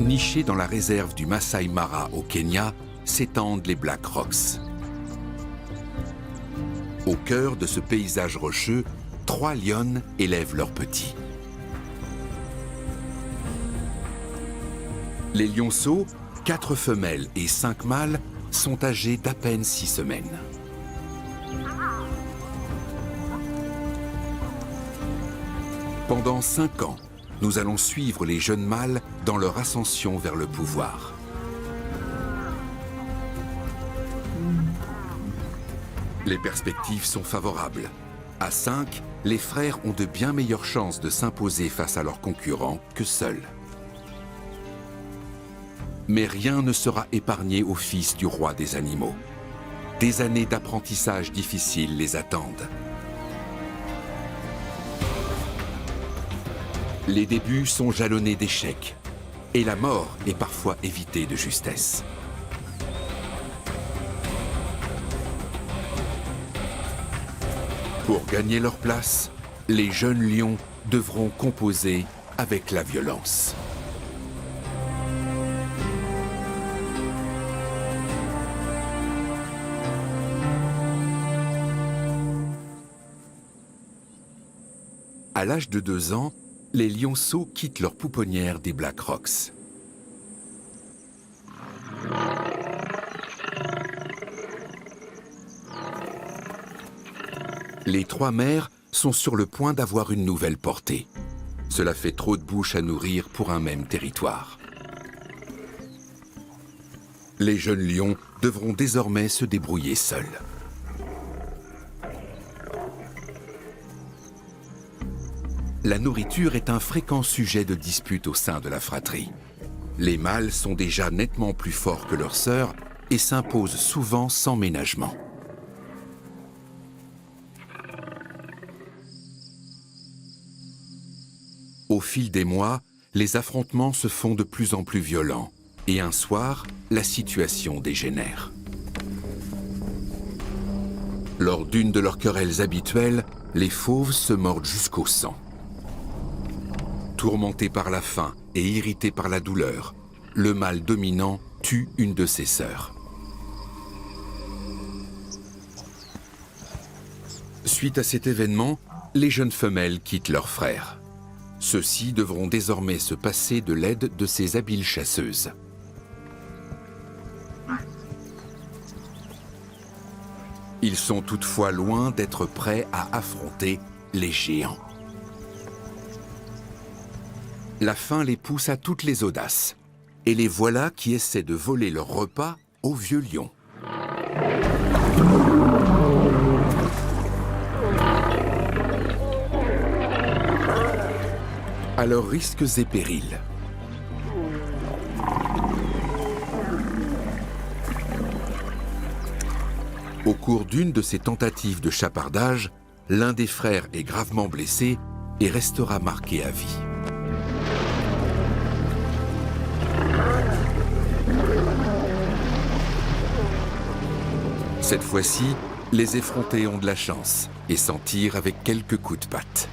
Nichés dans la réserve du Masai Mara au Kenya, s'étendent les Black Rocks. Au cœur de ce paysage rocheux, 3 lionnes élèvent leurs petits. Les lionceaux, 4 femelles et 5 mâles, sont âgés d'à peine 6 semaines. Pendant 5 ans, nous allons suivre les jeunes mâles dans leur ascension vers le pouvoir. Les perspectives sont favorables. À 5, les frères ont de bien meilleures chances de s'imposer face à leurs concurrents que seuls. Mais rien ne sera épargné aux fils du roi des animaux. Des années d'apprentissage difficiles les attendent. Les débuts sont jalonnés d'échecs et la mort est parfois évitée de justesse. Pour gagner leur place, les jeunes lions devront composer avec la violence. À l'âge de 2 ans, les lionceaux quittent leur pouponnière des Black Rocks. Les 3 mères sont sur le point d'avoir une nouvelle portée. Cela fait trop de bouches à nourrir pour un même territoire. Les jeunes lions devront désormais se débrouiller seuls. La nourriture est un fréquent sujet de dispute au sein de la fratrie. Les mâles sont déjà nettement plus forts que leurs sœurs et s'imposent souvent sans ménagement. Au fil des mois, les affrontements se font de plus en plus violents et un soir, la situation dégénère. Lors d'une de leurs querelles habituelles, les fauves se mordent jusqu'au sang. Tourmenté par la faim et irrité par la douleur, le mâle dominant tue une de ses sœurs. Suite à cet événement, les jeunes femelles quittent leurs frères. Ceux-ci devront désormais se passer de l'aide de ces habiles chasseuses. Ils sont toutefois loin d'être prêts à affronter les géants. La faim les pousse à toutes les audaces. Et les voilà qui essaient de voler leur repas aux vieux lions. À leurs risques et périls. Au cours d'une de ces tentatives de chapardage, l'un des frères est gravement blessé et restera marqué à vie. Cette fois-ci, les effrontés ont de la chance et s'en tirent avec quelques coups de patte.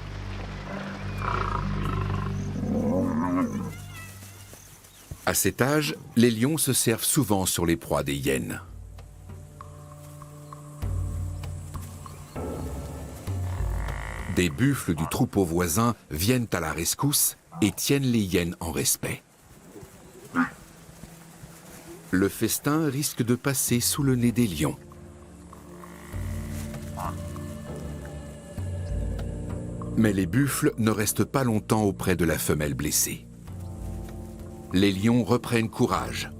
À cet âge, les lions se servent souvent sur les proies des hyènes. Des buffles du troupeau voisin viennent à la rescousse et tiennent les hyènes en respect. Le festin risque de passer sous le nez des lions. Mais les buffles ne restent pas longtemps auprès de la femelle blessée. Les lions reprennent courage.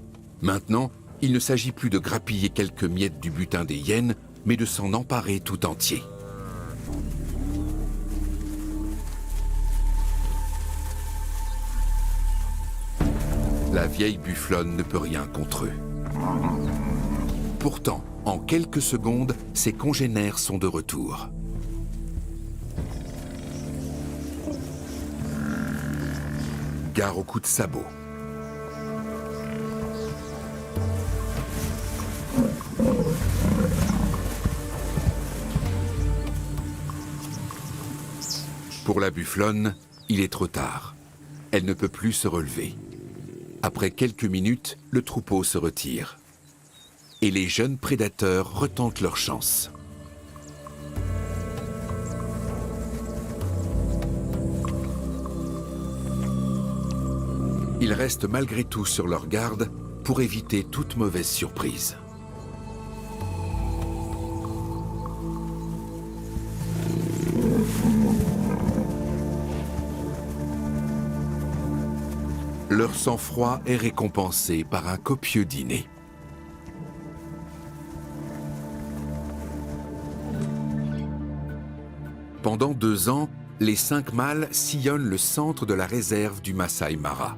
Maintenant, il ne s'agit plus de grappiller quelques miettes du butin des hyènes, mais de s'en emparer tout entier. La vieille bufflonne ne peut rien contre eux. Pourtant, en quelques secondes, ses congénères sont de retour. Gare au coup de sabot. Pour la bufflonne, il est trop tard. Elle ne peut plus se relever. Après quelques minutes, le troupeau se retire. Et les jeunes prédateurs retentent leur chance. Ils restent malgré tout sur leur garde pour éviter toute mauvaise surprise. Leur sang-froid est récompensé par un copieux dîner. Pendant 2 ans, les 5 mâles sillonnent le centre de la réserve du Masai Mara.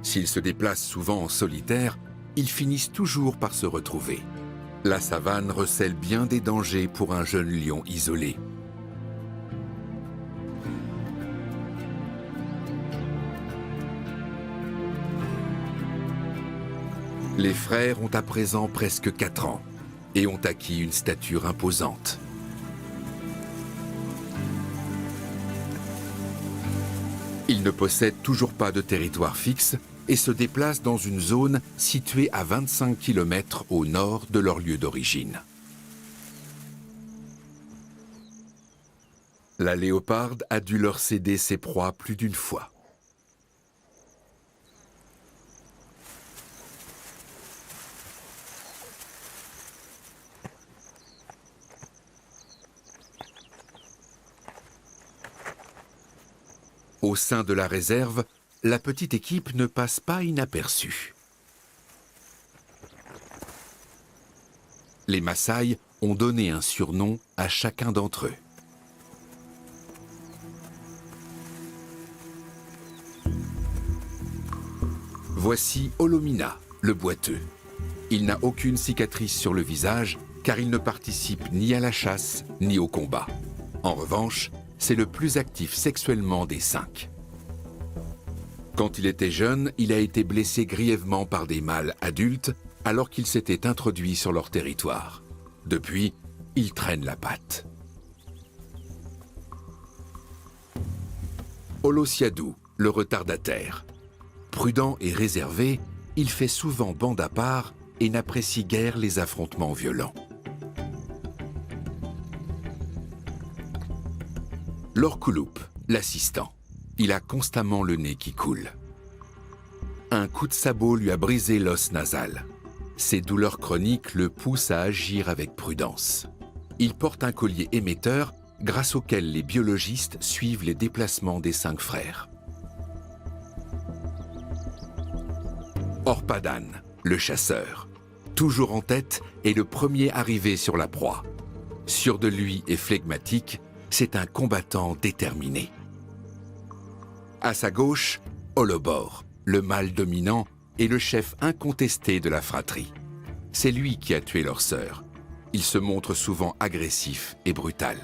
S'ils se déplacent souvent en solitaire, ils finissent toujours par se retrouver. La savane recèle bien des dangers pour un jeune lion isolé. Les frères ont à présent presque 4 ans et ont acquis une stature imposante. Ils ne possèdent toujours pas de territoire fixe et se déplacent dans une zone située à 25 km au nord de leur lieu d'origine. La léoparde a dû leur céder ses proies plus d'une fois. Au sein de la réserve, la petite équipe ne passe pas inaperçue. Les Maasai ont donné un surnom à chacun d'entre eux. Voici Olomina, le boiteux. Il n'a aucune cicatrice sur le visage car il ne participe ni à la chasse ni au combat. En revanche, c'est le plus actif sexuellement des 5. Quand il était jeune, il a été blessé grièvement par des mâles adultes alors qu'il s'était introduit sur leur territoire. Depuis, il traîne la patte. Olosiadou, le retardataire. Prudent et réservé, il fait souvent bande à part et n'apprécie guère les affrontements violents. Lorkouloup, l'assistant. Il a constamment le nez qui coule. Un coup de sabot lui a brisé l'os nasal. Ses douleurs chroniques le poussent à agir avec prudence. Il porte un collier émetteur grâce auquel les biologistes suivent les déplacements des 5 frères. Orpadan, le chasseur. Toujours en tête et le premier arrivé sur la proie. Sûr de lui et flegmatique, c'est un combattant déterminé. À sa gauche, Holobor, le mâle dominant et le chef incontesté de la fratrie. C'est lui qui a tué leur sœur. Il se montre souvent agressif et brutal.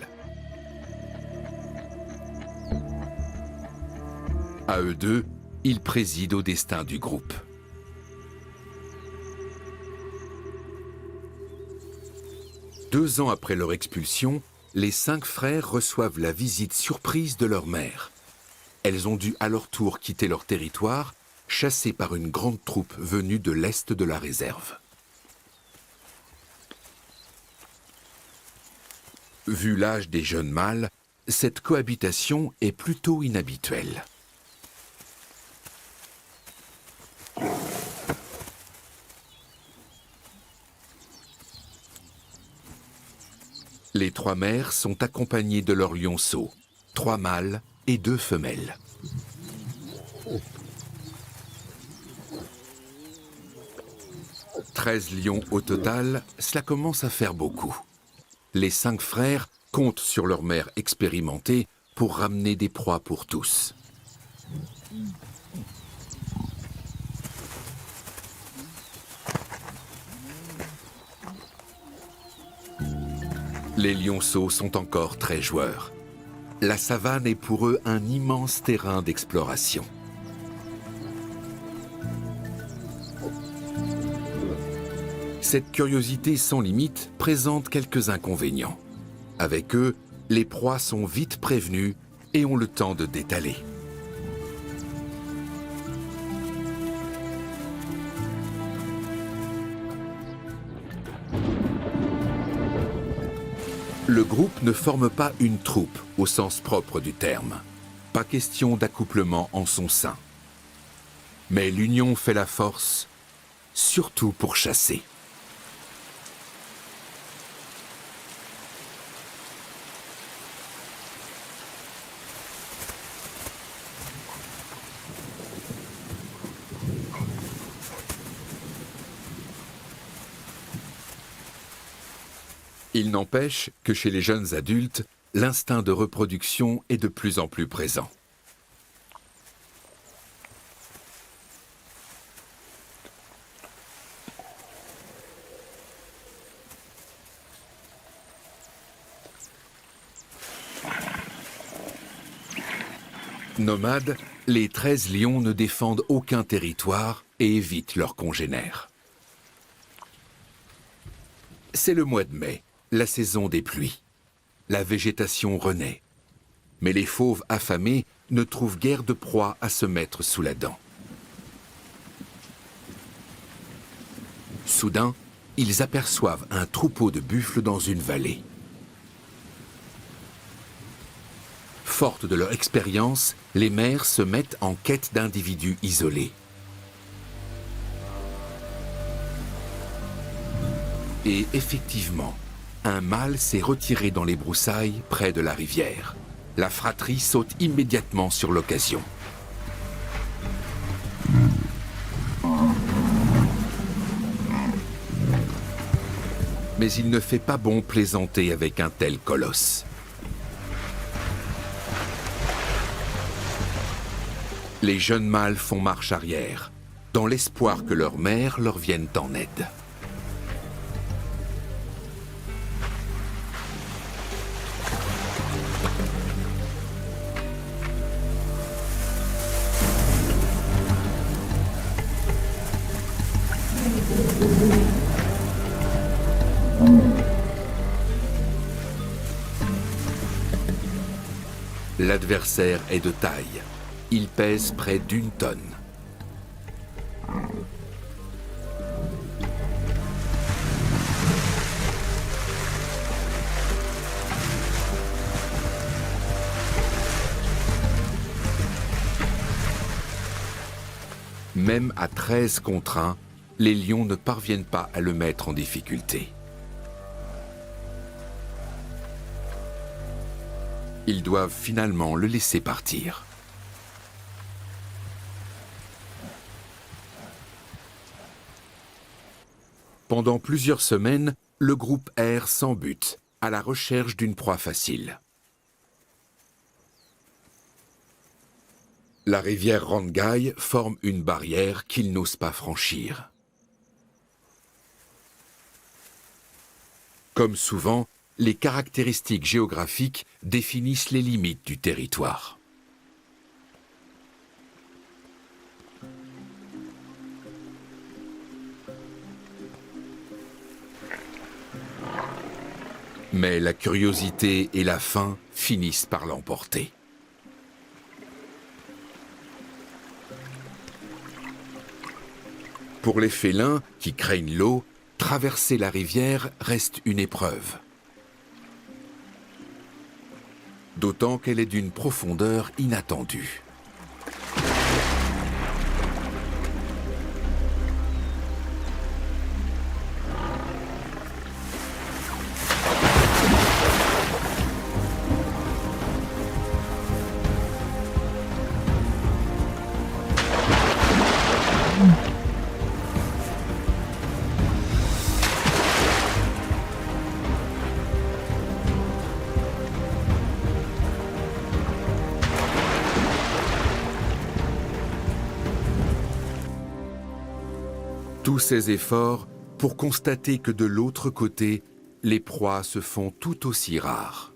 À eux deux, ils président au destin du groupe. Deux ans après leur expulsion, les 5 frères reçoivent la visite surprise de leur mère. Elles ont dû à leur tour quitter leur territoire, chassées par une grande troupe venue de l'est de la réserve. Vu l'âge des jeunes mâles, cette cohabitation est plutôt inhabituelle. Les 3 mères sont accompagnées de leurs lionceaux, 3 mâles et 2 femelles. « 13 lions au total, cela commence à faire beaucoup. Les 5 frères comptent sur leur mère expérimentée pour ramener des proies pour tous. Les lionceaux sont encore très joueurs. La savane est pour eux un immense terrain d'exploration. Cette curiosité sans limite présente quelques inconvénients. Avec eux, les proies sont vite prévenues et ont le temps de détaler. Le groupe ne forme pas une troupe au sens propre du terme. Pas question d'accouplement en son sein. Mais l'union fait la force, surtout pour chasser. Il n'empêche que chez les jeunes adultes, l'instinct de reproduction est de plus en plus présent. Nomades, les 13 lions ne défendent aucun territoire et évitent leurs congénères. C'est le mois de mai, la saison des pluies. La végétation renaît. Mais les fauves affamés ne trouvent guère de proie à se mettre sous la dent. Soudain, ils aperçoivent un troupeau de buffles dans une vallée. Fortes de leur expérience, les mères se mettent en quête d'individus isolés. Et effectivement, un mâle s'est retiré dans les broussailles près de la rivière. La fratrie saute immédiatement sur l'occasion. Mais il ne fait pas bon plaisanter avec un tel colosse. Les jeunes mâles font marche arrière, dans l'espoir que leurs mères leur viennent en aide. L'adversaire est de taille. Il pèse près d'1 tonne. Même à 13 contre 1, les lions ne parviennent pas à le mettre en difficulté. Ils doivent finalement le laisser partir. Pendant plusieurs semaines, le groupe erre sans but, à la recherche d'une proie facile. La rivière Rangai forme une barrière qu'ils n'osent pas franchir. Comme souvent, les caractéristiques géographiques définissent les limites du territoire. Mais la curiosité et la faim finissent par l'emporter. Pour les félins qui craignent l'eau, traverser la rivière reste une épreuve. D'autant qu'elle est d'une profondeur inattendue. Tous ces efforts pour constater que de l'autre côté, les proies se font tout aussi rares.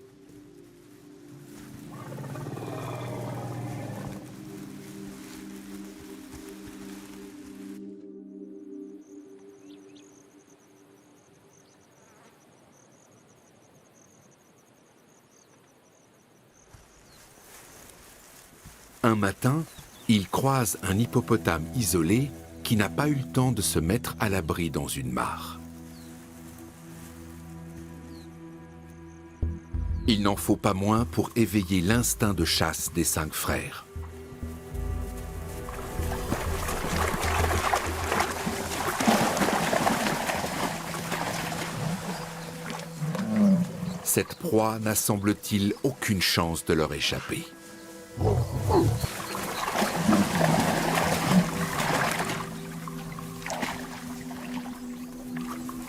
Un matin, ils croisent un hippopotame isolé qui n'a pas eu le temps de se mettre à l'abri dans une mare. Il n'en faut pas moins pour éveiller l'instinct de chasse des 5 frères. Cette proie n'a, semble-t-il, aucune chance de leur échapper.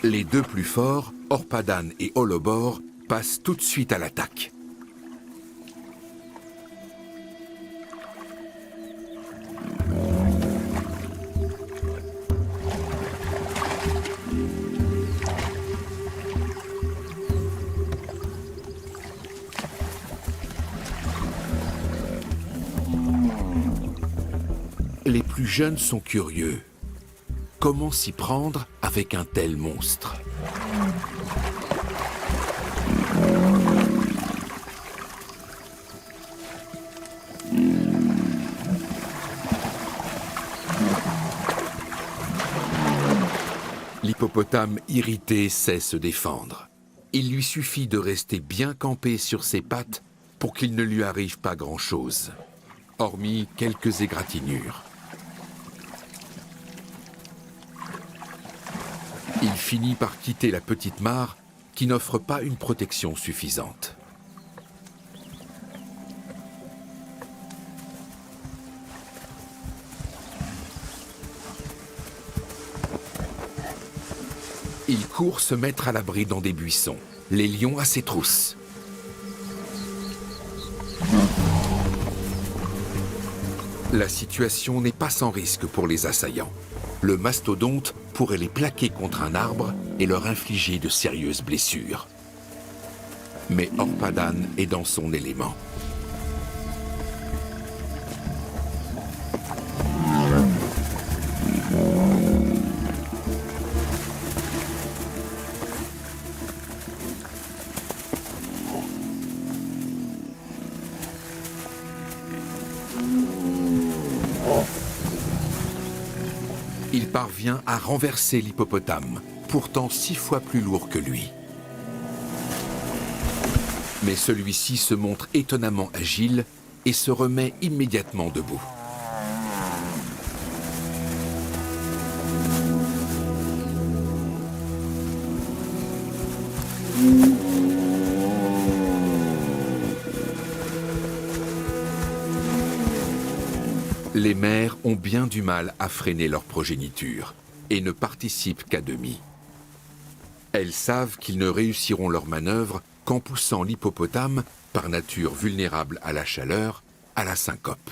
Les 2 plus forts, Orpadan et Holobor, passent tout de suite à l'attaque. Les plus jeunes sont curieux. Comment s'y prendre avec un tel monstre? L'hippopotame irrité sait se défendre. Il lui suffit de rester bien campé sur ses pattes pour qu'il ne lui arrive pas grand-chose, hormis quelques égratignures. Il finit par quitter la petite mare qui n'offre pas une protection suffisante. Il court se mettre à l'abri dans des buissons, les lions à ses trousses. La situation n'est pas sans risque pour les assaillants. Le mastodonte pourrait les plaquer contre un arbre et leur infliger de sérieuses blessures. Mais Orpadan est dans son élément. Il parvient à renverser l'hippopotame, pourtant 6 fois plus lourd que lui. Mais celui-ci se montre étonnamment agile et se remet immédiatement debout. Les mères ont bien du mal à freiner leur progéniture et ne participent qu'à demi. Elles savent qu'ils ne réussiront leur manœuvre qu'en poussant l'hippopotame, par nature vulnérable à la chaleur, à la syncope.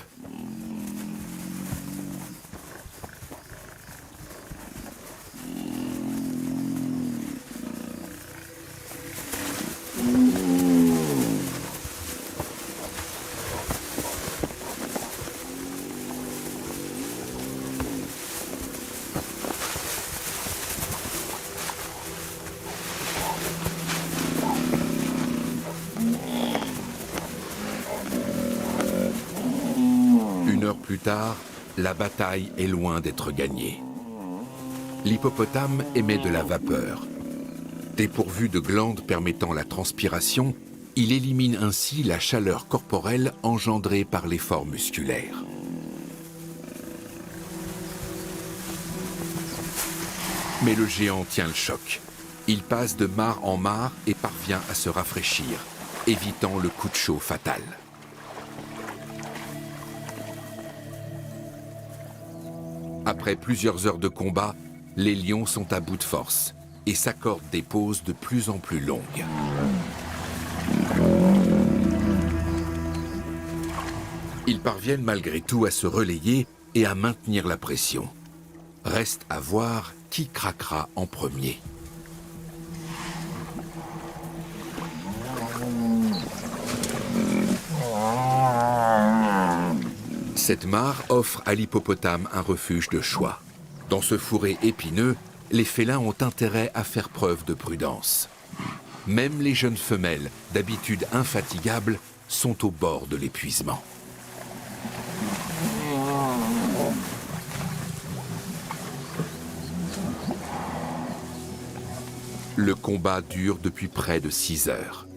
Plus tard, la bataille est loin d'être gagnée. L'hippopotame émet de la vapeur. Dépourvu de glandes permettant la transpiration, il élimine ainsi la chaleur corporelle engendrée par l'effort musculaire. Mais le géant tient le choc. Il passe de mare en mare et parvient à se rafraîchir, évitant le coup de chaud fatal. Après plusieurs heures de combat, les lions sont à bout de force et s'accordent des pauses de plus en plus longues. Ils parviennent malgré tout à se relayer et à maintenir la pression. Reste à voir qui craquera en premier. Cette mare offre à l'hippopotame un refuge de choix. Dans ce fourré épineux, les félins ont intérêt à faire preuve de prudence. Même les jeunes femelles, d'habitude infatigables, sont au bord de l'épuisement. Le combat dure depuis près de 6 heures.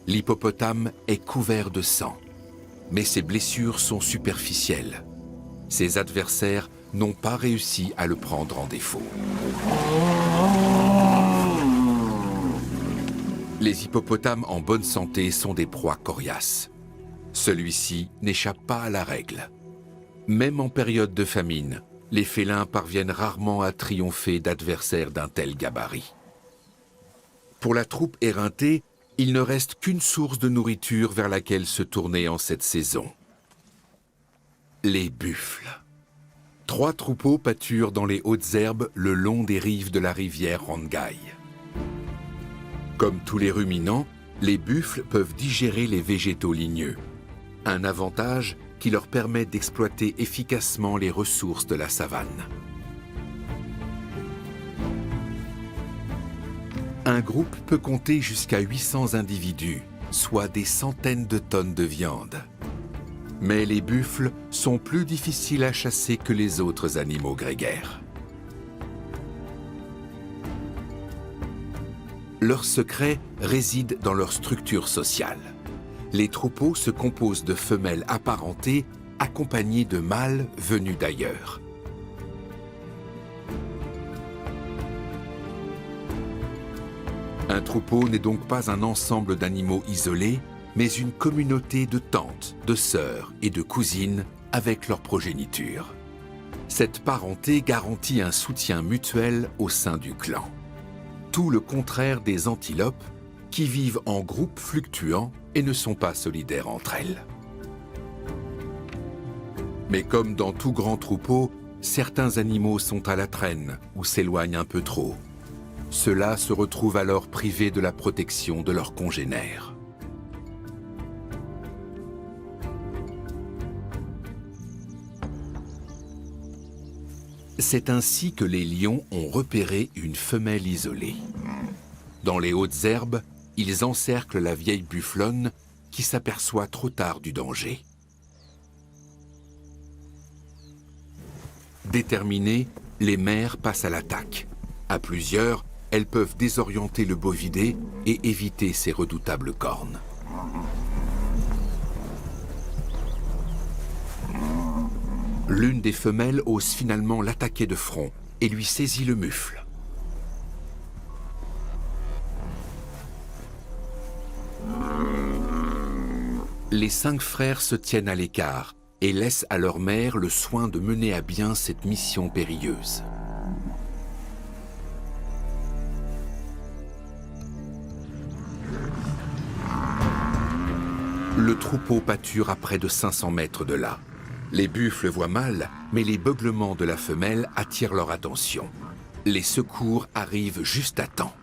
L'hippopotame est couvert de sang, mais ses blessures sont superficielles. Ses adversaires n'ont pas réussi à le prendre en défaut. Les hippopotames en bonne santé sont des proies coriaces. Celui-ci n'échappe pas à la règle. Même en période de famine, les félins parviennent rarement à triompher d'adversaires d'un tel gabarit. Pour la troupe éreintée, il ne reste qu'une source de nourriture vers laquelle se tourner en cette saison. Les buffles. 3 troupeaux pâturent dans les hautes herbes le long des rives de la rivière Rongai. Comme tous les ruminants, les buffles peuvent digérer les végétaux ligneux, un avantage qui leur permet d'exploiter efficacement les ressources de la savane. Un groupe peut compter jusqu'à 800 individus, soit des centaines de tonnes de viande. Mais les buffles sont plus difficiles à chasser que les autres animaux grégaires. Leur secret réside dans leur structure sociale. Les troupeaux se composent de femelles apparentées accompagnées de mâles venus d'ailleurs. Un troupeau n'est donc pas un ensemble d'animaux isolés, mais une communauté de tantes, de sœurs et de cousines avec leur progéniture. Cette parenté garantit un soutien mutuel au sein du clan. Tout le contraire des antilopes, qui vivent en groupes fluctuants et ne sont pas solidaires entre elles. Mais comme dans tout grand troupeau, certains animaux sont à la traîne ou s'éloignent un peu trop. Ceux-là se retrouvent alors privés de la protection de leurs congénères. C'est ainsi que les lions ont repéré une femelle isolée. Dans les hautes herbes, ils encerclent la vieille bufflonne qui s'aperçoit trop tard du danger. Déterminées, les mères passent à l'attaque. À plusieurs, elles peuvent désorienter le bovidé et éviter ses redoutables cornes. L'une des femelles ose finalement l'attaquer de front et lui saisit le mufle. Les 5 frères se tiennent à l'écart et laissent à leur mère le soin de mener à bien cette mission périlleuse. Le troupeau pâture à près de 500 mètres de là. Les buffles voient mal, mais les beuglements de la femelle attirent leur attention. Les secours arrivent juste à temps.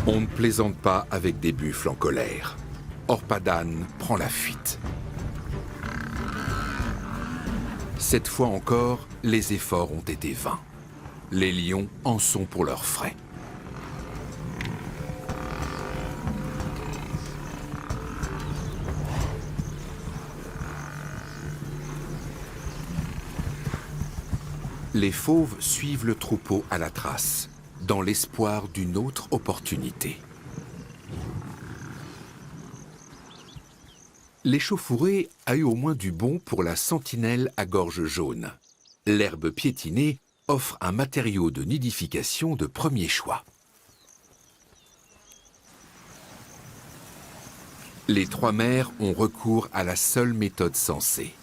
On ne plaisante pas avec des buffles en colère. Orpadan prend la fuite. Cette fois encore, les efforts ont été vains. Les lions en sont pour leurs frais. Les fauves suivent le troupeau à la trace, dans l'espoir d'une autre opportunité. L'échauffourée a eu au moins du bon pour la sentinelle à gorge jaune. L'herbe piétinée offre un matériau de nidification de premier choix. Les 3 mères ont recours à la seule méthode sensée.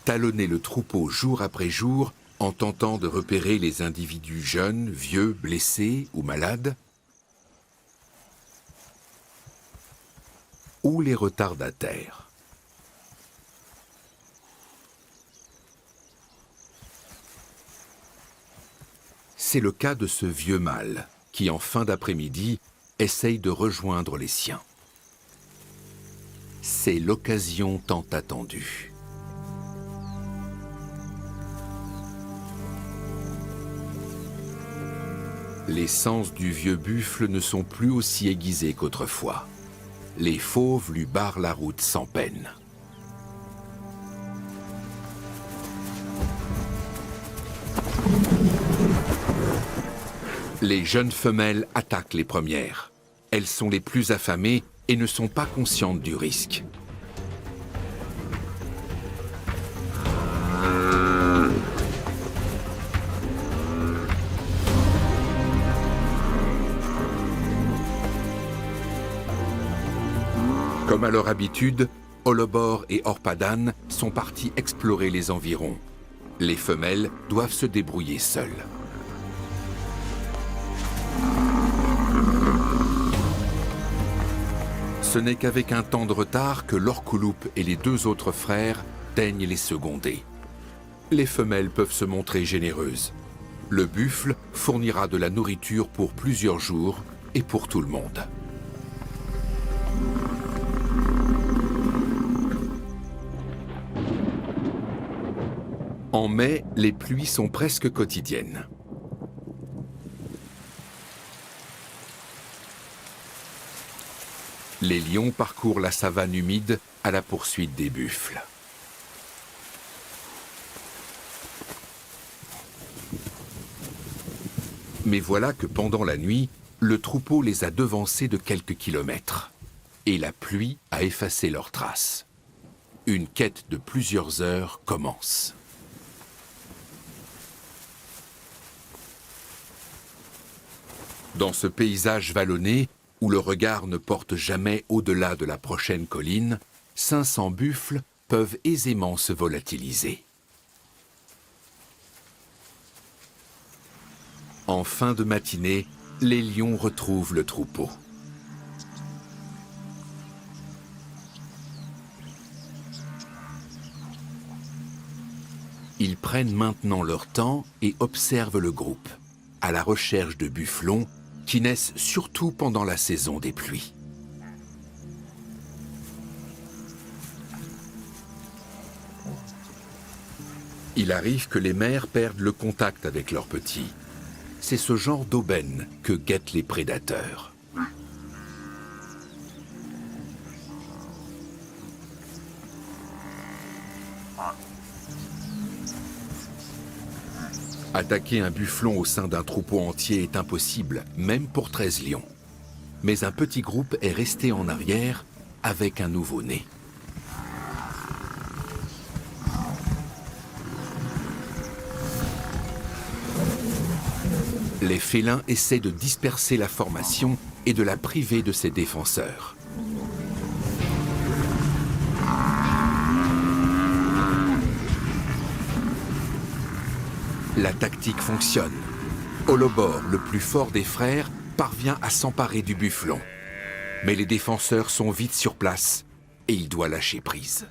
Talonner le troupeau jour après jour en tentant de repérer les individus jeunes, vieux, blessés ou malades, ou les retardataires. C'est le cas de ce vieux mâle qui, en fin d'après-midi, essaye de rejoindre les siens. C'est l'occasion tant attendue. Les sens du vieux buffle ne sont plus aussi aiguisés qu'autrefois. Les fauves lui barrent la route sans peine. Les jeunes femelles attaquent les premières. Elles sont les plus affamées et ne sont pas conscientes du risque. Comme à leur habitude, Holobor et Orpadan sont partis explorer les environs. Les femelles doivent se débrouiller seules. Ce n'est qu'avec un temps de retard que l'Orcouloup et les deux autres frères daignent les seconder. Les femelles peuvent se montrer généreuses. Le buffle fournira de la nourriture pour plusieurs jours et pour tout le monde. En mai, les pluies sont presque quotidiennes. Les lions parcourent la savane humide à la poursuite des buffles. Mais voilà que pendant la nuit, le troupeau les a devancés de quelques kilomètres. Et la pluie a effacé leurs traces. Une quête de plusieurs heures commence. Dans ce paysage vallonné, où le regard ne porte jamais au-delà de la prochaine colline, 500 buffles peuvent aisément se volatiliser. En fin de matinée, les lions retrouvent le troupeau. Ils prennent maintenant leur temps et observent le groupe, à la recherche de bufflons qui naissent surtout pendant la saison des pluies. Il arrive que les mères perdent le contact avec leurs petits. C'est ce genre d'aubaine que guettent les prédateurs. Attaquer un bufflon au sein d'un troupeau entier est impossible, même pour 13 lions. Mais un petit groupe est resté en arrière avec un nouveau-né. Les félins essaient de disperser la formation et de la priver de ses défenseurs. La tactique fonctionne. Holobor, le plus fort des frères, parvient à s'emparer du bufflon. Mais les défenseurs sont vite sur place et il doit lâcher prise.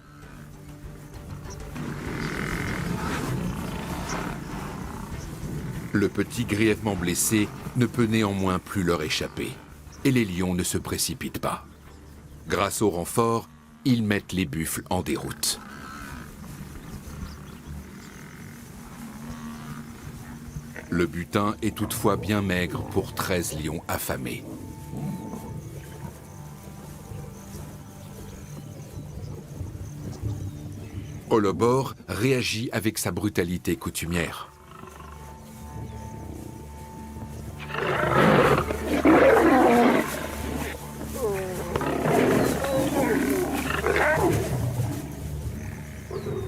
Le petit grièvement blessé ne peut néanmoins plus leur échapper. Et les lions ne se précipitent pas. Grâce au renfort, ils mettent les buffles en déroute. Le butin est toutefois bien maigre pour 13 lions affamés. Holobor réagit avec sa brutalité coutumière.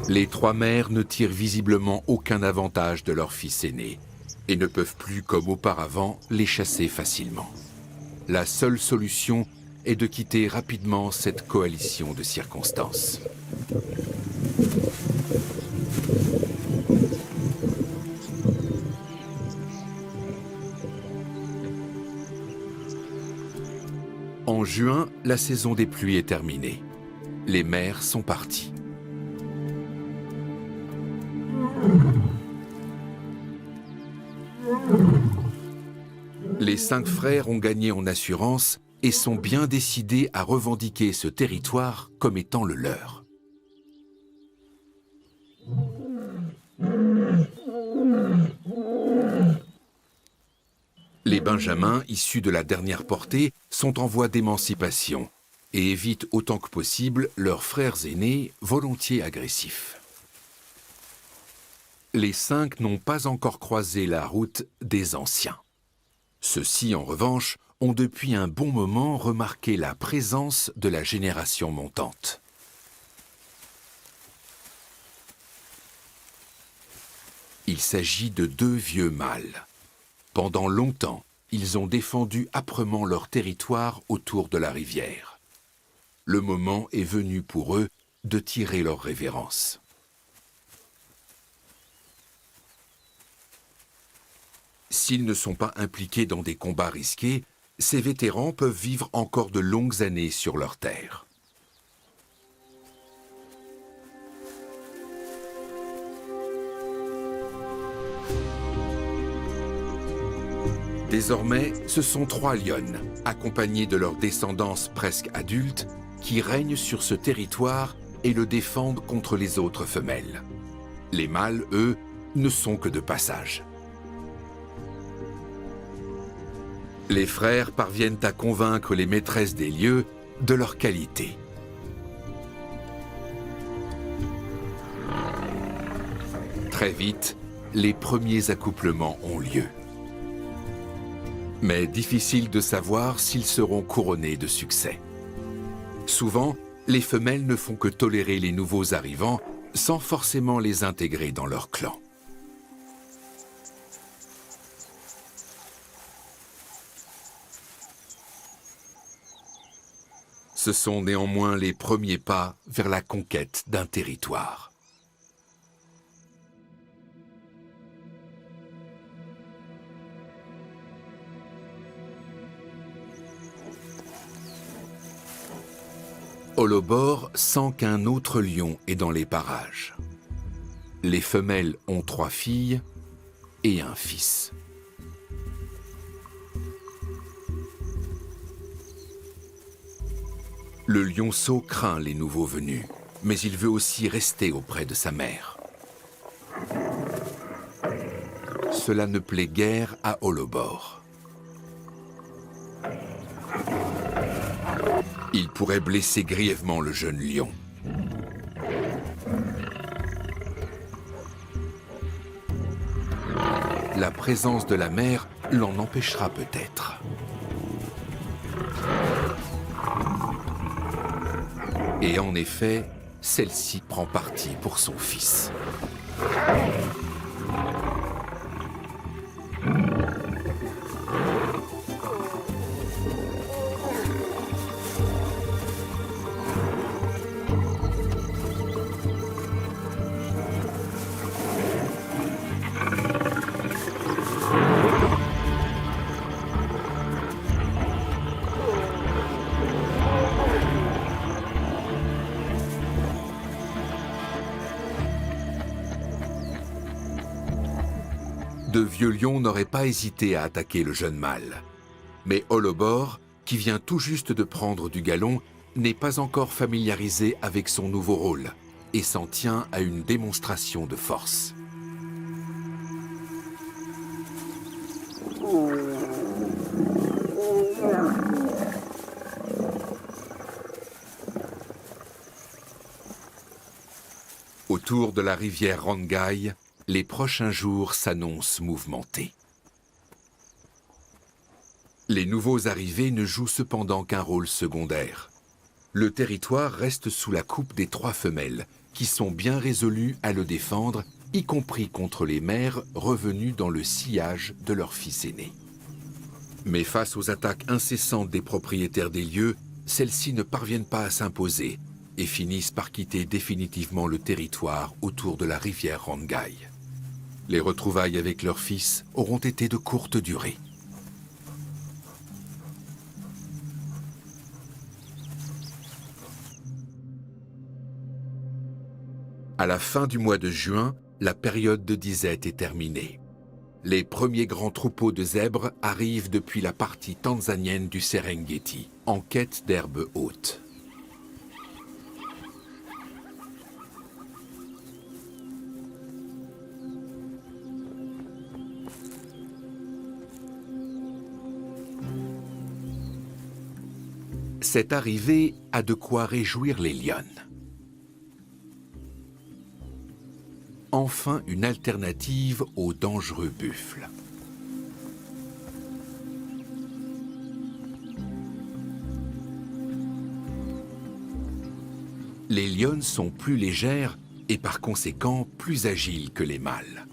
Les trois mères ne tirent visiblement aucun avantage de leur fils aîné et ne peuvent plus, comme auparavant, les chasser facilement. La seule solution est de quitter rapidement cette coalition de circonstances. En juin, la saison des pluies est terminée. Les mères sont parties. Les 5 frères ont gagné en assurance et sont bien décidés à revendiquer ce territoire comme étant le leur. Les benjamins, issus de la dernière portée, sont en voie d'émancipation et évitent autant que possible leurs frères aînés, volontiers agressifs. Les 5 n'ont pas encore croisé la route des anciens. Ceux-ci, en revanche, ont depuis un bon moment remarqué la présence de la génération montante. Il s'agit de 2 vieux mâles. Pendant longtemps, ils ont défendu âprement leur territoire autour de la rivière. Le moment est venu pour eux de tirer leur révérence. S'ils ne sont pas impliqués dans des combats risqués, ces vétérans peuvent vivre encore de longues années sur leur terre. Désormais, ce sont 3 lionnes, accompagnées de leur descendance presque adulte, qui règnent sur ce territoire et le défendent contre les autres femelles. Les mâles, eux, ne sont que de passage. Les frères parviennent à convaincre les maîtresses des lieux de leur qualité. Très vite, les premiers accouplements ont lieu. Mais difficile de savoir s'ils seront couronnés de succès. Souvent, les femelles ne font que tolérer les nouveaux arrivants sans forcément les intégrer dans leur clan. Ce sont néanmoins les premiers pas vers la conquête d'un territoire. Holobor sent qu'un autre lion est dans les parages. Les femelles ont 3 filles et un fils. Le lionceau craint les nouveaux venus, mais il veut aussi rester auprès de sa mère. Cela ne plaît guère à Holobor. Il pourrait blesser grièvement le jeune lion. La présence de la mère l'en empêchera peut-être. Et en effet, celle-ci prend parti pour son fils. De vieux lions n'auraient pas hésité à attaquer le jeune mâle. Mais Holobor, qui vient tout juste de prendre du galon, n'est pas encore familiarisé avec son nouveau rôle et s'en tient à une démonstration de force. Autour de la rivière Rongai, les prochains jours s'annoncent mouvementés. Les nouveaux arrivés ne jouent cependant qu'un rôle secondaire. Le territoire reste sous la coupe des 3 femelles, qui sont bien résolues à le défendre, y compris contre les mères revenues dans le sillage de leur fils aîné. Mais face aux attaques incessantes des propriétaires des lieux, celles-ci ne parviennent pas à s'imposer et finissent par quitter définitivement le territoire autour de la rivière Rongai. Les retrouvailles avec leur fils auront été de courte durée. À la fin du mois de juin, la période de disette est terminée. Les premiers grands troupeaux de zèbres arrivent depuis la partie tanzanienne du Serengeti, en quête d'herbes hautes. Cette arrivée a de quoi réjouir les lionnes. Enfin une alternative aux dangereux buffles. Les lionnes sont plus légères et par conséquent plus agiles que les mâles.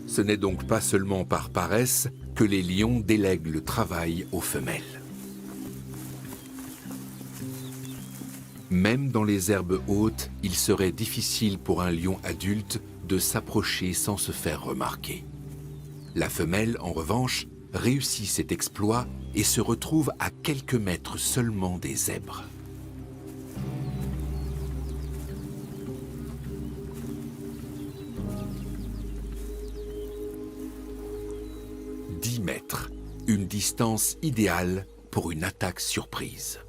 Ce n'est donc pas seulement par paresse que les lions délèguent le travail aux femelles. Même dans les herbes hautes, il serait difficile pour un lion adulte de s'approcher sans se faire remarquer. La femelle, en revanche, réussit cet exploit et se retrouve à quelques mètres seulement des zèbres. « 10 mètres, une distance idéale pour une attaque surprise.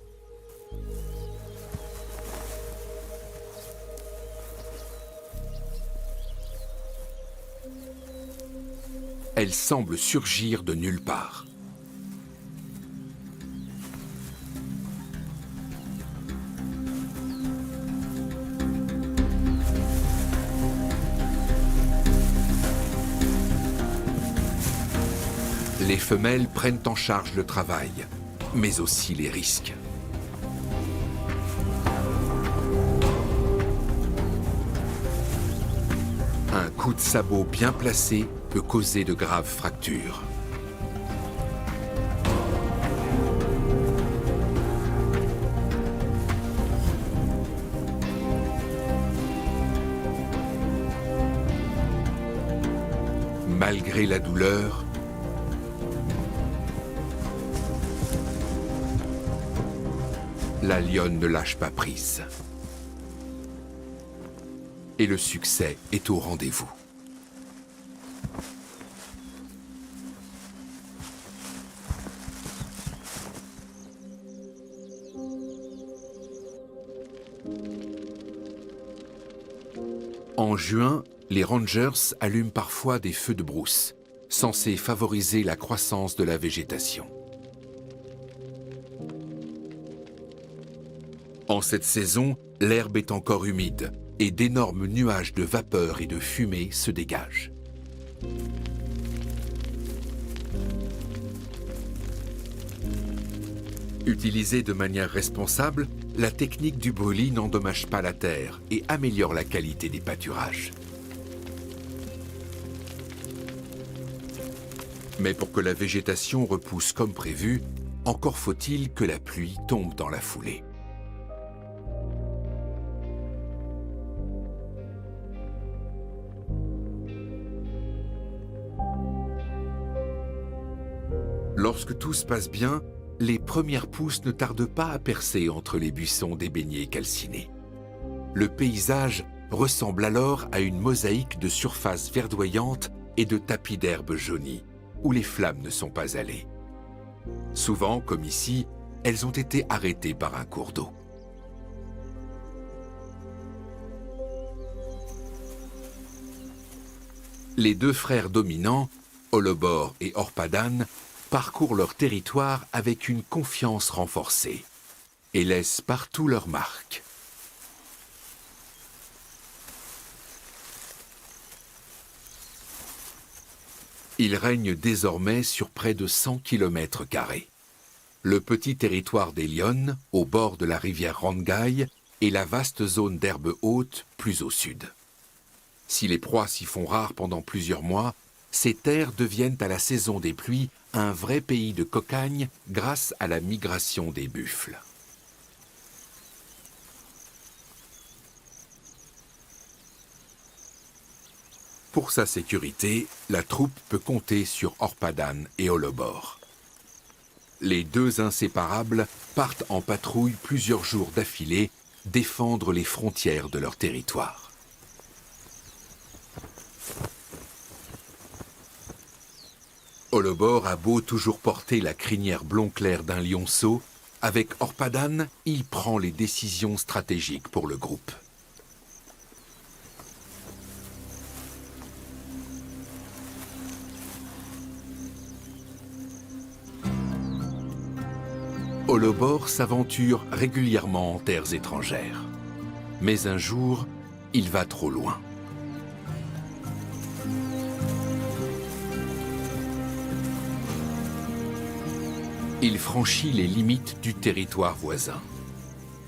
Elle semble surgir de nulle part. Les femelles prennent en charge le travail, mais aussi les risques. Un coup de sabot bien placé peut causer de graves fractures. Malgré la douleur, la lionne ne lâche pas prise. Et le succès est au rendez-vous. En juin, les rangers allument parfois des feux de brousse, censés favoriser la croissance de la végétation. En cette saison, l'herbe est encore humide et d'énormes nuages de vapeur et de fumée se dégagent. Utilisée de manière responsable, la technique du brûlis n'endommage pas la terre et améliore la qualité des pâturages. Mais pour que la végétation repousse comme prévu, encore faut-il que la pluie tombe dans la foulée. Lorsque tout se passe bien, les premières pousses ne tardent pas à percer entre les buissons d'ébéniers calcinés. Le paysage ressemble alors à une mosaïque de surfaces verdoyantes et de tapis d'herbes jaunies, où les flammes ne sont pas allées. Souvent, comme ici, elles ont été arrêtées par un cours d'eau. Les deux frères dominants, Holobor et Orpadan, parcourent leur territoire avec une confiance renforcée et laissent partout leurs marques. Ils règnent désormais sur près de 100 km². Le petit territoire des lionnes, au bord de la rivière Rangai, et la vaste zone d'herbe haute, plus au sud. Si les proies s'y font rares pendant plusieurs mois, ces terres deviennent à la saison des pluies un vrai pays de cocagne grâce à la migration des buffles. Pour sa sécurité, la troupe peut compter sur Orpadan et Holobor. Les deux inséparables partent en patrouille plusieurs jours d'affilée défendre les frontières de leur territoire. Holobor a beau toujours porter la crinière blond clair d'un lionceau, avec Orpadan, il prend les décisions stratégiques pour le groupe. Holobor s'aventure régulièrement en terres étrangères. Mais un jour, il va trop loin. Il franchit les limites du territoire voisin.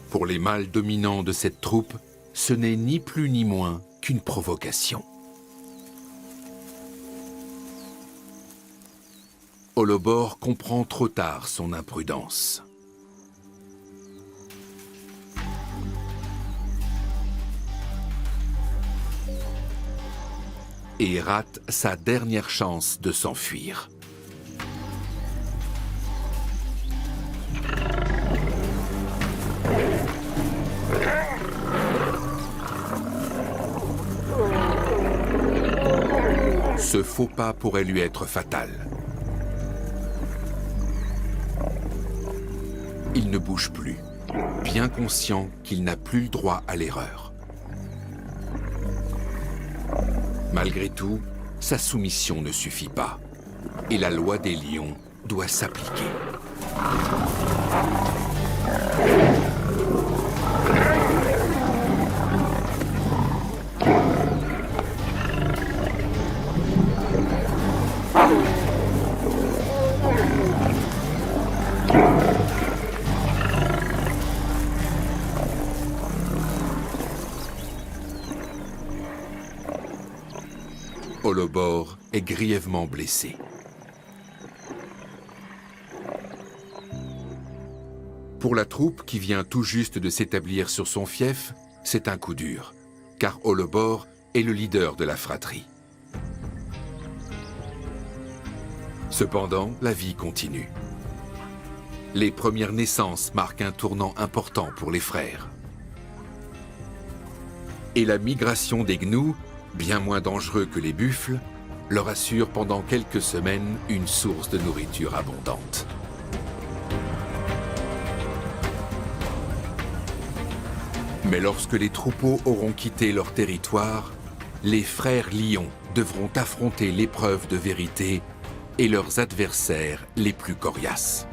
Pour les mâles dominants de cette troupe, ce n'est ni plus ni moins qu'une provocation. Holobor comprend trop tard son imprudence. Et rate sa dernière chance de s'enfuir. Ce faux pas pourrait lui être fatal. Il ne bouge plus, bien conscient qu'il n'a plus le droit à l'erreur. Malgré tout, sa soumission ne suffit pas, et la loi des lions doit s'appliquer. Holobor est grièvement blessé. Pour la troupe qui vient tout juste de s'établir sur son fief, c'est un coup dur, car Holobor est le leader de la fratrie. Cependant, la vie continue. Les premières naissances marquent un tournant important pour les frères. Et la migration des gnous, bien moins dangereux que les buffles, leur assure pendant quelques semaines une source de nourriture abondante. Mais lorsque les troupeaux auront quitté leur territoire, les frères lions devront affronter l'épreuve de vérité et leurs adversaires les plus coriaces.